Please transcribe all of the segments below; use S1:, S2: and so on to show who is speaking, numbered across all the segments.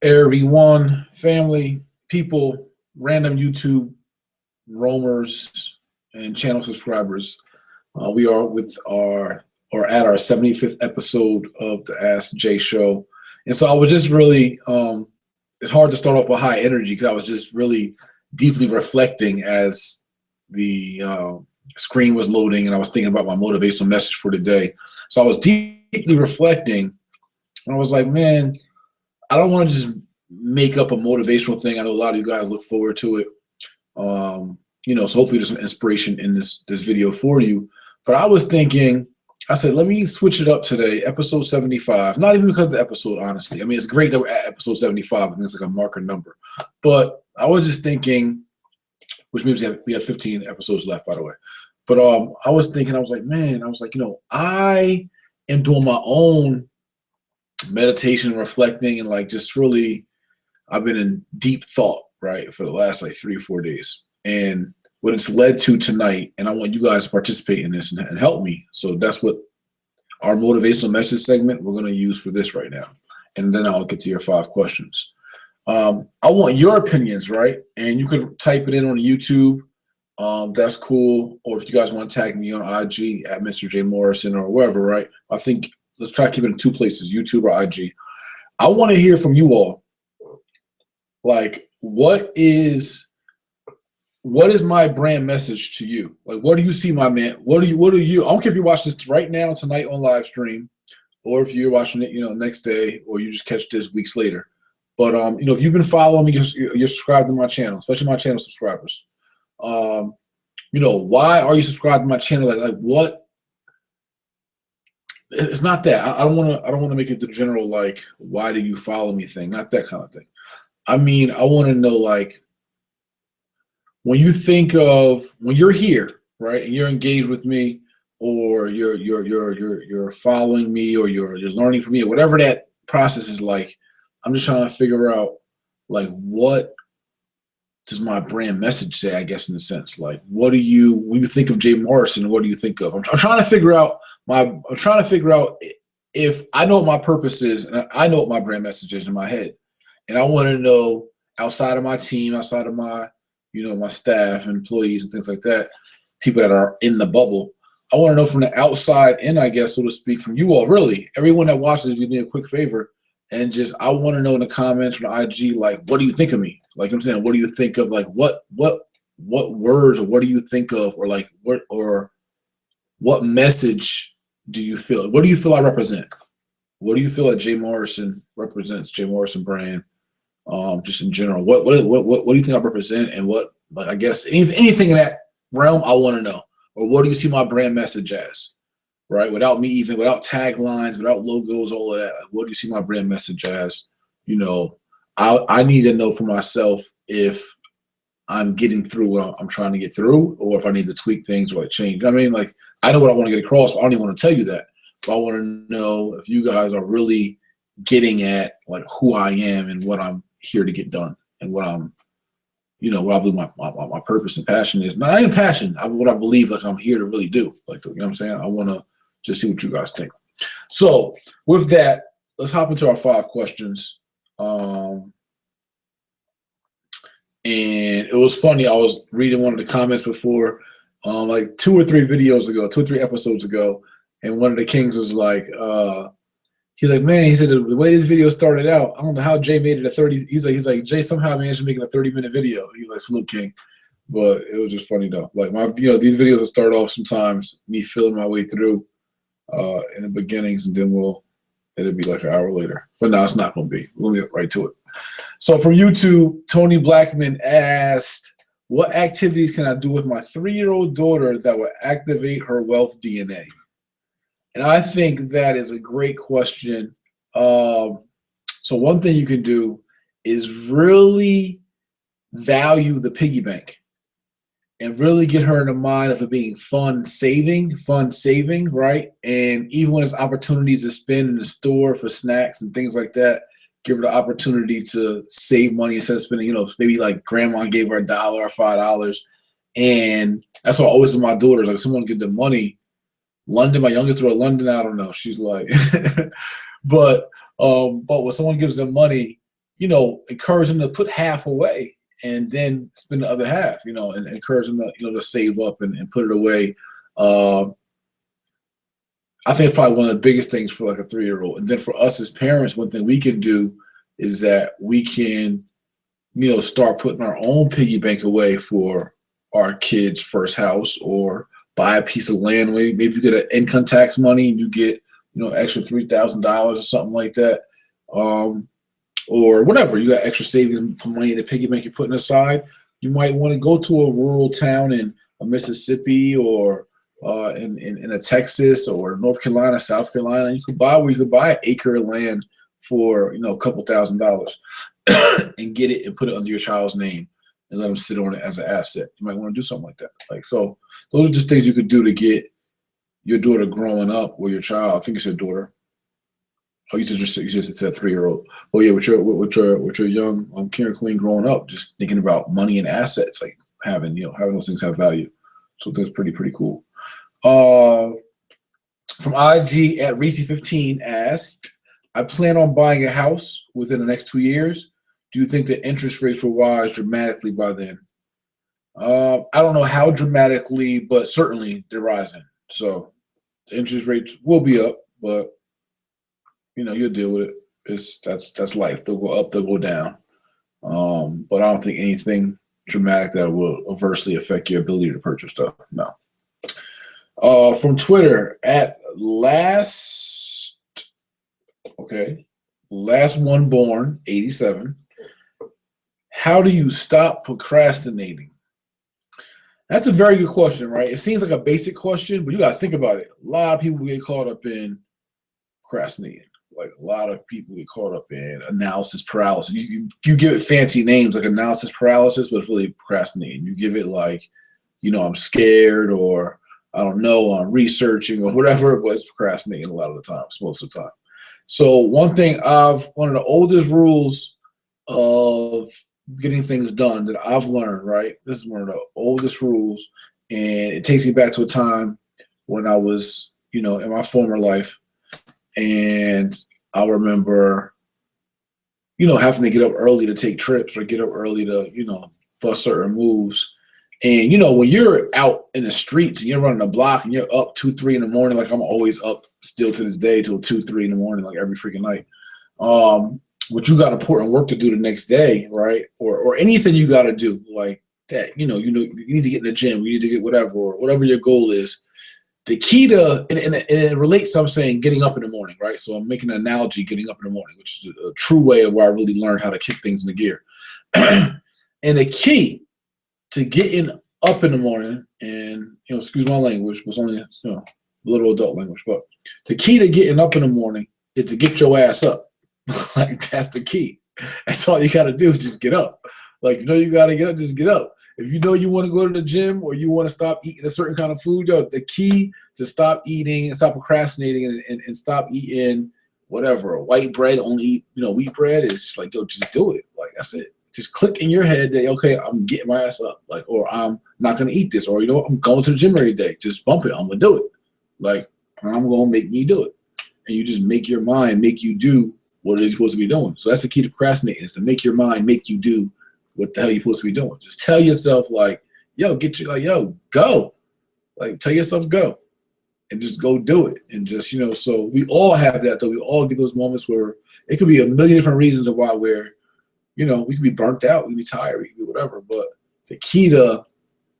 S1: Everyone, family, people, random YouTube roamers, and channel subscribers. We are with our or at our 75th episode of the Ask Jay Show, and so I was just really. It's hard to start off with high energy because I was just really deeply reflecting as the screen was loading, and I was thinking about my motivational message for today. So I was deeply reflecting, and I was like, man, I don't want to just make up a motivational thing. I know a lot of you guys look forward to it. So hopefully there's some inspiration in this video for you. But I was thinking, I said, let me switch it up today, episode 75. Not even because of the episode, honestly. I mean, it's great that we're at episode 75. I think it's like a marker number. But I was just thinking, which means we have 15 episodes left, by the way. But I was thinking, I was like, I am doing my own meditation, reflecting, and like just really, I've been in deep thought, right, for the last like 3 or 4 days. And what it's led to tonight, and I want you guys to participate in this and help me. So that's what our motivational message segment we're going to use for this right now. And then I'll get to your 5 questions. I want your opinions, right? And you could type it in on YouTube. That's cool. Or if you guys want to tag me on IG at Mr. J Morrison or wherever, right? I think let's try to keep it in 2 places, YouTube or IG. I want to hear from you all. Like, what is my brand message to you? Like, what do you see, my man? What do you, I don't care if you watch this right now, tonight on live stream, or if you're watching it, next day, or you just catch this weeks later. But, if you've been following me, you're subscribed to my channel, especially my channel subscribers. Why are you subscribed to my channel? Like what? It's not that. I don't want to make it the general, like, why do you follow me thing? Not that kind of thing. I mean, I want to know, like, when you think of when you're here, right, and you're engaged with me, or you're following me, or you're learning from me, or whatever that process is like. I'm just trying to figure out, like, what does my brand message say? I guess in a sense, like, when you think of Jay Morrison, what do you think of? I'm trying to figure out if I know what my purpose is, and I know what my brand message is in my head, and I want to know outside of my team, outside of my my staff, employees, and things like that, people that are in the bubble. I want to know from the outside in, I guess, so to speak, from you all, really. Everyone that watches, you need a quick favor. And just, I want to know in the comments from the IG, like, what do you think of me? Like I'm saying, what do you think of, like, what words, or what do you think of, or like, what message do you feel? What do you feel I represent? What do you feel that Jay Morrison represents, Jay Morrison brand? Just in general, what do you think I represent, and what, like, I guess anything in that realm I want to know, or what do you see my brand message as, right? Without taglines, without logos, all of that. Like, what do you see my brand message as? I need to know for myself if I'm getting through what I'm trying to get through, or if I need to tweak things or like change. I mean, like, I know what I want to get across, but I don't even want to tell you that. But I want to know if you guys are really getting at, like, who I am and what I'm here to get done, and what I'm, what I believe my purpose and passion is. Not even passion, what I believe, like, I'm here to really do. Like, what I'm saying? I want to just see what you guys think. So with that, let's hop into our 5 questions. And it was funny. I was reading one of the comments before, like 2 or 3 videos ago, 2 or 3 episodes ago, and one of the kings was like, he's like, man, he said, the way this video started out, I don't know how Jay made it a 30. He's like, Jay somehow managed to make it a 30-minute video. He's like, salute, king. But it was just funny though. Like, these videos will start off sometimes me feeling my way through in the beginnings, and then it'll be like an hour later. But no, it's not going to be. We'll get right to it. So from YouTube, Tony Blackman asked, what activities can I do with my 3-year-old daughter that will activate her wealth DNA? And I think that is a great question. So one thing you can do is really value the piggy bank, and really get her in the mind of it being fun saving, right? And even when there's opportunities to spend in the store for snacks and things like that, give her the opportunity to save money instead of spending, maybe like grandma gave her $1 or $5. And that's what I always do with my daughters. Like, if someone give them money, London, my youngest girl, London, I don't know. She's like, but when someone gives them money, encourage them to put half away and then spend the other half, and encourage them to save up and put it away. I think it's probably one of the biggest things for like a 3-year-old. And then for us as parents, one thing we can do is that we can, start putting our own piggy bank away for our kids' first house, or buy a piece of land. Maybe you get an income tax money and you get, extra $3,000 or something like that. Or whatever, you got extra savings money in the piggy bank you're putting aside. You might want to go to a rural town in Mississippi or in a Texas or North Carolina, South Carolina. You could buy an acre of land for a couple $1,000s and get it and put it under your child's name and let them sit on it as an asset. You might want to do something like that. So those are just things you could do to get your daughter growing up, or your child. I think it's your daughter. Oh, you just said 3-year-old. Oh yeah, with your young Karen Queen growing up, just thinking about money and assets, like having those things have value. So that's pretty cool. From IG at Reese15 asked, I plan on buying a house within the next 2 years. Do you think the interest rates will rise dramatically by then? I don't know how dramatically, but certainly they're rising. So the interest rates will be up, but you'll deal with it. That's life. They'll go up, they'll go down. But I don't think anything dramatic that will adversely affect your ability to purchase stuff. No. From Twitter at last one born 87. How do you stop procrastinating? That's a very good question, right? It seems like a basic question, but you got to think about it. A lot of people get caught up in procrastinating. Like a lot of people get caught up in analysis paralysis. You give it fancy names like analysis paralysis, but it's really procrastinating. You give it like, I'm scared, or I don't know, I'm researching, or whatever it was, procrastinating a lot of the times, most of the time. So one of the oldest rules of getting things done that I've learned, right? This is one of the oldest rules, and it takes me back to a time when I was, in my former life. And I remember, having to get up early to take trips, or get up early to, bust certain moves. And, when you're out in the streets and you're running a block and you're up 2, 3 in the morning, like I'm always up still to this day till 2, 3 in the morning, like every freaking night. But you got important work to do the next day, right? Or anything you got to do like that, you need to get in the gym, you need to get whatever, or whatever your goal is. The key to, and it relates to, I'm saying, getting up in the morning, right? So I'm making an analogy, getting up in the morning, which is a true way of where I really learned how to kick things into gear. And the key to getting up in the morning, and, excuse my language, but it's only, a little adult language, but the key to getting up in the morning is to get your ass up. Like, that's the key. That's all you got to do is just get up. Like, you got to get up, just get up. If you know you want to go to the gym, or you want to stop eating a certain kind of food, the key to stop eating and stop procrastinating and stop eating whatever, white bread, only eat, wheat bread, is just like, just do it. Like, that's it. Just click in your head that, okay, I'm getting my ass up. Like, or I'm not going to eat this, or, I'm going to the gym every day. Just bump it. I'm going to do it. Like, I'm going to make me do it. And you just make your mind make you do what it is supposed to be doing. So that's the key to procrastinating, is to make your mind make you do what the hell you're supposed to be doing. Just tell yourself, like, go. Like, tell yourself go. And just go do it. And just, so we all have that, though. We all get those moments where it could be a million different reasons of why we could be burnt out, we could be tired, we could be whatever. But the key to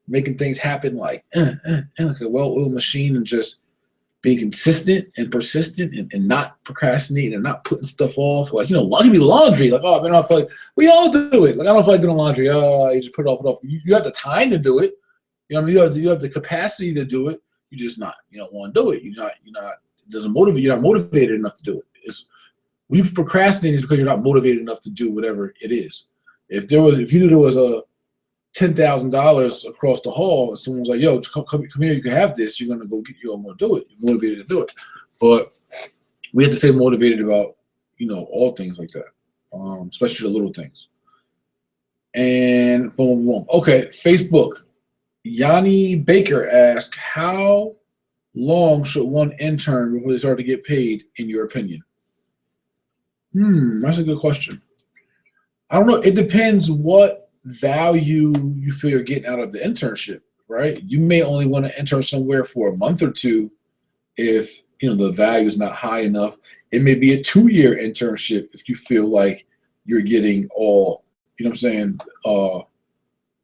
S1: making things happen like a well-oiled machine, and just being consistent and persistent, and not procrastinating and not putting stuff off. Like, it could be laundry. Like, oh, man, I feel like we all do it. Like, I don't feel like doing laundry. Oh, you just put it off. You have the time to do it. You have the capacity to do it. You just not. You don't want to do it. You're not. It doesn't motivate. You're not motivated enough to do it. When you procrastinate, is because you're not motivated enough to do whatever it is. If you knew there was a $10,000 across the hall, and someone was like, "Yo, come here, you can have this," you're gonna go get. You're gonna do it. You're motivated to do it. But we have to stay motivated about all things like that, especially the little things. And boom, boom. Okay, Facebook. Yanni Baker asked, "How long should one intern before they start to get paid, in your opinion?" That's a good question. I don't know. It depends what value you feel you're getting out of the internship, right? You may only want to intern somewhere for a month or two if the value is not high enough. It may be a 2-year internship if you feel like you're getting all, what I'm saying,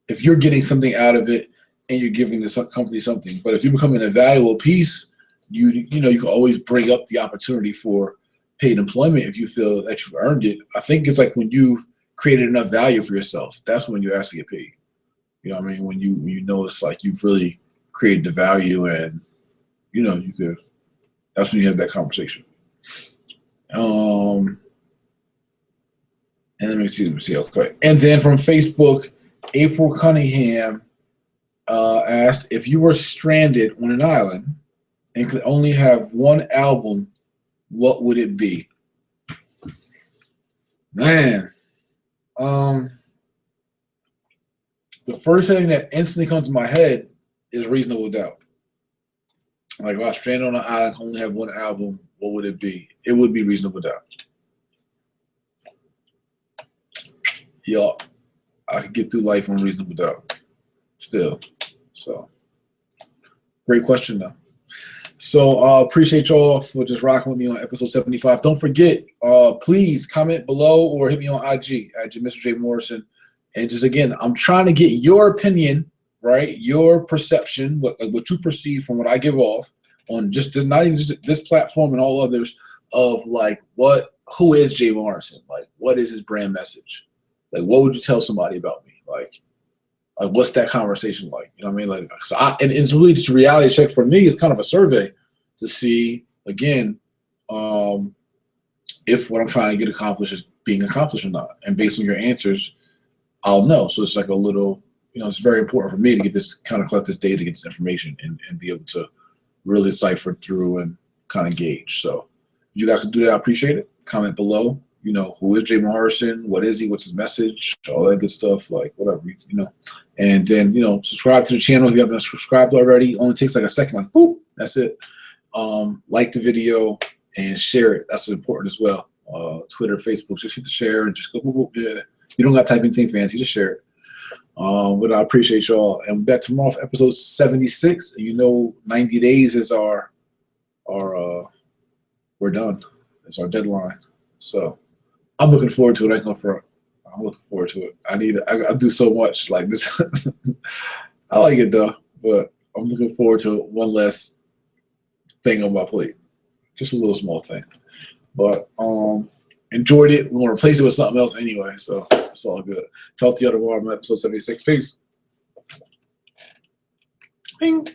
S1: if you're getting something out of it and you're giving the company something. But if you're becoming a valuable piece, you can always bring up the opportunity for paid employment if you feel that you've earned it. I think it's like when you've created enough value for yourself, that's when you actually get paid. You know what I mean? When you know it's like you've really created the value, and you could. That's when you have that conversation. And let me see. Okay. And then from Facebook, April Cunningham asked, if you were stranded on an island and could only have one album, what would it be? Man, the first thing that instantly comes to my head is Reasonable Doubt. Like, if I was stranded on an island, only have one album, what would it be? It would be Reasonable Doubt. Yeah, I could get through life on Reasonable Doubt still. So, great question, though. So, appreciate y'all for just rocking with me on episode 75. Don't forget, please comment below or hit me on IG at Mr. J Morrison. And just again, I'm trying to get your opinion, right? Your perception, what you perceive from what I give off on not even just this platform and all others, of like who is Jay Morrison? Like, what is his brand message? Like, what would you tell somebody about me? Like what's that conversation like? You know what I mean? Like, and it's really just a reality check for me. It's kind of a survey to see again if what I'm trying to get accomplished is being accomplished or not. And based on your answers, I'll know. So it's like a little, it's very important for me to get this kind of collect this data, get this information, and be able to really cipher through and kind of gauge. So if you guys can do that, I appreciate it. Comment below. Who is Jay Morrison? What is he? What's his message? All that good stuff, like whatever, And then, subscribe to the channel if you haven't subscribed already. It only takes like a second, like boop, that's it. Like the video and share it. That's important as well. Twitter, Facebook, just hit the share and just go boop, boop. Yeah. You don't got to type anything fancy, just share it. But I appreciate y'all. And back tomorrow for episode 76. 90 days is our we're done. It's our deadline. So I'm looking forward to it. I ain't gonna front. I'm looking forward to it. I do so much like this. I like it though, but I'm looking forward to one less thing on my plate. Just a little small thing. But enjoyed it. We're gonna replace it with something else anyway, so it's all good. Talk to you tomorrow on episode 76. Peace. Ping.